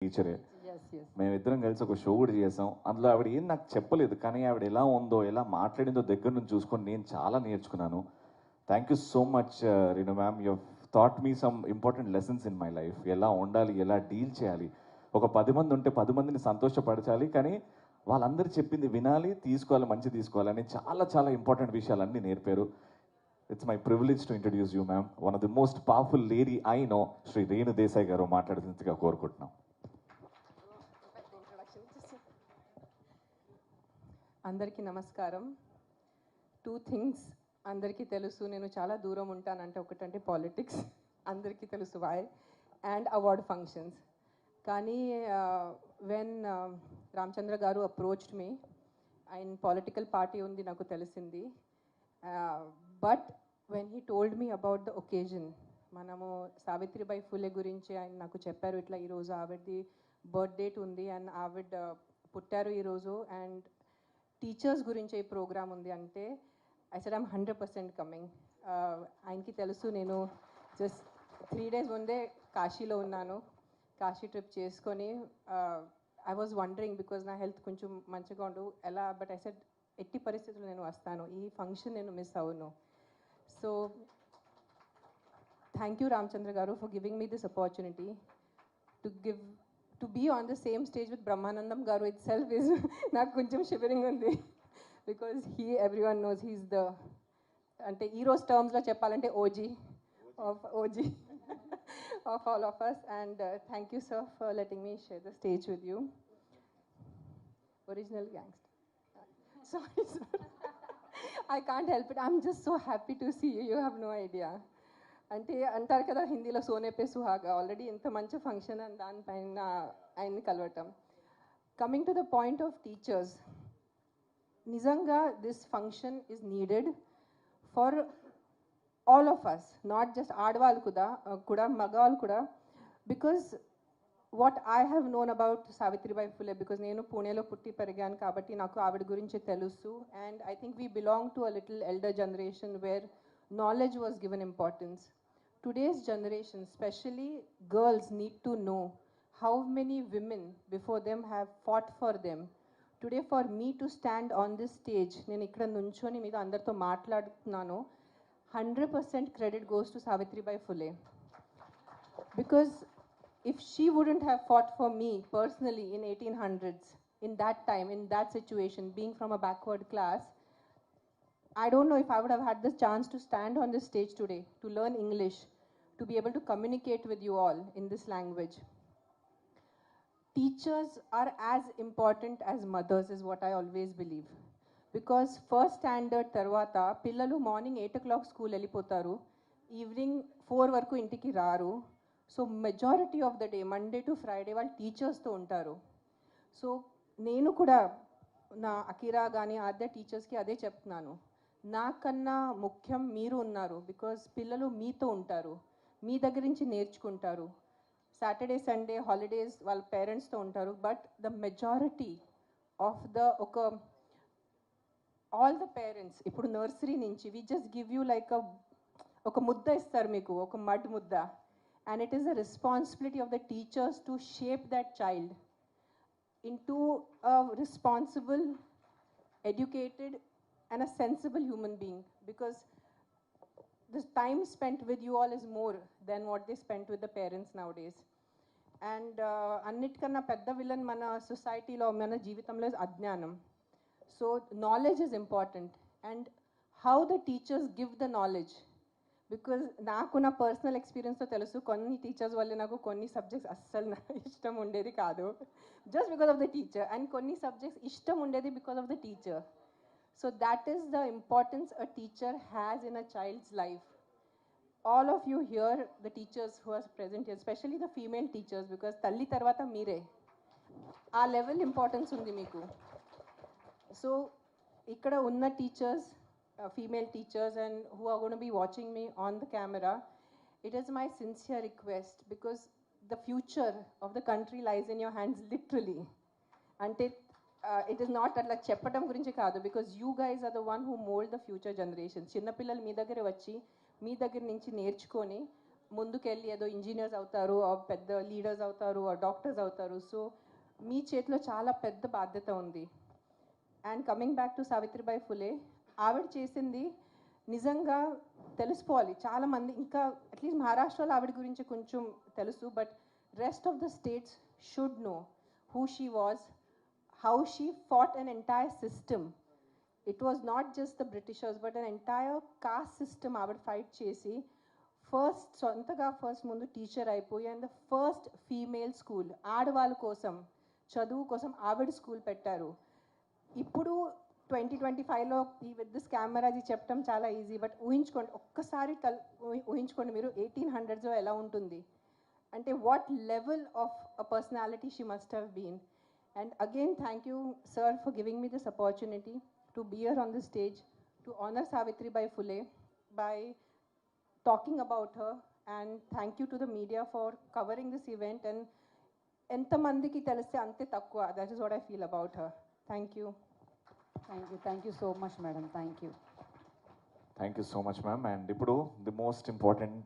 టీచరే. Yes, yes. మేమిద్దరం కలిసి ఒక షో కూడా చేసాం. అందులో ఆవిడ ఏం నాకు చెప్పలేదు, కానీ ఆవిడ ఎలా ఉందో ఎలా మాట్లాడిందో దగ్గర నుంచి చూసుకొని నేను చాలా నేర్చుకున్నాను. Thank you so much Reenu ma'am. You thought me some important lessons in my life. ఎలా ఉండాలి, ఎలా డీల్ చేయాలి. ఒక 10 మంది ఉంటే 10 మందిని సంతోషపరచాలి, కానీ వాళ్ళందరూ చెప్పింది వినాలి, తీసుకోవాలి, మంచి తీసుకోవాలని చాలా చాలా ఇంపార్టెంట్ విషయాలన్నీ నేర్పారు. It's my privilege to introduce you ma'am. One of the most powerful lady I know, Shri Renu Desai గారు మాట్లాడుతున్నట్టుగా కోరుకుంటున్నాం. అందరికీ నమస్కారం. 2 థింగ్స్ అందరికీ తెలుసు. నేను చాలా దూరం ఉంటానంటే ఒకటంటే పాలిటిక్స్, అందరికీ తెలుసు వై, అండ్ అవార్డ్ ఫంక్షన్స్. కానీ వెన్ రామచంద్ర గారు అప్రోచ్డ్ మీ, ఆయన పొలిటికల్ పార్టీ ఉంది నాకు తెలిసింది. But when he told me about the occasion, మనము సావిత్రిబాయి ఫులే గురించి ఆయన నాకు చెప్పారు. ఇట్లా ఈరోజు ఆవిడది బర్త్డేట్ ఉంది అండ్ ఆవిడ పుట్టారు ఈరోజు, అండ్ టీచర్స్ గురించి ఈ ప్రోగ్రామ్ ఉంది అంటే ఐ సెడ్ ఐమ్ 100% కమింగ్. ఆయనకి తెలుసు నేను జస్ట్ 3 days ముందే కాశీలో ఉన్నాను. కాశీ ట్రిప్ చేసుకొని ఐ వాజ్ వండరింగ్ బికాజ్ నా హెల్త్ కొంచెం మంచిగా ఉండు ఎలా, బట్ ఐ సెడ్ ఎట్టి పరిస్థితుల్లో నేను వస్తాను, ఈ ఫంక్షన్ నేను మిస్ అవును. సో థ్యాంక్ యూ రామచంద్ర గారు for giving me this opportunity to be on the same stage with Brahmanandam Garu itself is నాకు కొంచెం shivering ఉంది, because everyone knows he's the, అంటే ఈరోజు టర్మ్స్లో చెప్పాలంటే OG of all of us. And thank you sir for letting me share the stage with you. Original gangster. Sorry sir. I can't help it. I'm just so happy to see you. You have no idea. అంటే అంటారు కదా హిందీలో Soane pay సుహాగా, already ఇంత మంచి function అని దానిపైన ఆయన్ని కలవటం. Coming to the point of teachers, నిజంగా this function is needed for all of us, not just ఆడవాళ్ళు కూడా మగవాళ్ళు కూడా. Because what I have known about Savitribai Phule, because నేను పూణేలో పుట్టి పెరిగాను కాబట్టి నాకు ఆవిడ గురించి తెలుసు. And I think we belong to a little elder generation where knowledge was given importance. Today's generation, especially girls, need to know how many women before them have fought for them. Today for me to stand on this stage, నేను ఇక్కడ నుంచొని మీతో అందరితో మాట్లాడుతున్నాను, 100% credit goes to Savitribai Phule. Because if she wouldn't have fought for me personally in 1800s, in that time, in that situation, being from a backward class, I don't know if I would have had this chance to stand on this stage today, to learn English, to be able to communicate with you all in this language. Teachers are as important as mothers is what I always believe. Because first standard tarvata pillalu morning 8 o'clock school వెళ్ళిపోతారు, evening 4 వరకు ఇంటికి రారు. So majority of the day Monday to Friday వాళ్ళు టీచర్స్తో ఉంటారు. So నేను కూడా నా Akira కానీ ఆద్య టీచర్స్కి అదే చెప్తున్నాను, నాకన్నా ముఖ్యం మీరు ఉన్నారు. బికాజ్ పిల్లలు మీతో ఉంటారు, మీ దగ్గర నుంచి నేర్చుకుంటారు. సాటర్డే సండే హాలిడేస్ వాళ్ళ పేరెంట్స్తో ఉంటారు. But the majority of the all the parents ఇప్పుడు నర్సరీ నుంచి we just give you like ఒక ముద్ద ఇస్తారు మీకు, ఒక మడ్ ముద్ద. And it is the responsibility of the teachers to shape that child into a responsible, educated and a sensible human being, because the time spent with you all is more than what they spent with the parents nowadays. And annitkana pedda villain mana society lo mana jeevitamlo is ajnanam. So knowledge is important, and how the teachers give the knowledge. Because నాకు నా personal ఎక్స్పీరియన్స్తో తెలుసు, కొన్ని teachers వల్ల నాకు కొన్ని subjects అస్సలు ఇష్టం ఉండేది కాదు, just because of the teacher. And కొన్ని సబ్జెక్ట్స్ ఇష్టం ఉండేది because of the teacher. So that is the importance a teacher has in a child's life. All of you here the teachers who are present here, especially the female teachers, because తల్లి తర్వాత మీరే, ఆ level importance ఉంది మీకు. So ఇక్కడ ఉన్న teachers, female teachers, and who are going to be watching me on the camera, it is my sincere request, because the future of the country lies in your hands, literally. And it is not atla cheppadam gurinchi kaadu, because you guys are the one who mold the future generations. Chinna pillalu mee daggare vachi mee daggara nunchi nerchukoni ముందుకెళ్ళి ఏదో engineers అవుతారు పెద్ద leaders అవుతారు doctors అవుతారు. So మీ చేతిలో చాలా పెద్ద బాధ్యత ఉంది. And coming back to Savitribai Phule, ఆవిడ చేసింది నిజంగా తెలుసుకోవాలి చాలామంది. ఇంకా అట్లీస్ట్ మహారాష్ట్రలో ఆవిడ గురించి కొంచెం తెలుసు, but rest of the states should know who she was, how she fought an entire system. It was not just the Britishers but an entire cost system ఆవిడ ఫైట్ చేసి ఫస్ట్ ముందు టీచర్ అయిపోయి, and the first female school ఆడవాళ్ళ కోసం చదువు కోసం ఆవిడ school పెట్టారు. ఇప్పుడు 2025లో ఈ విత్ దిస్ కెమెరా అది చెప్పడం చాలా ఈజీ, బట్ ఊహించుకోండి ఒక్కసారి ఊహించుకోండి మీరు 1800s ఎలా ఉంటుంది అంటే what level of a personality she must have been. And again thank you sir for giving me this opportunity to be here on this stage to honour Savitribai Phule by talking about her, and thank you to the media for covering this event. And ఎంతమందికి తెలిస్తే అంతే తక్కువ. That is what I feel about her. Thank you. Thank you so much, madam. Thank you. Thank you so much ma'am. And ఇప్పుడు the most important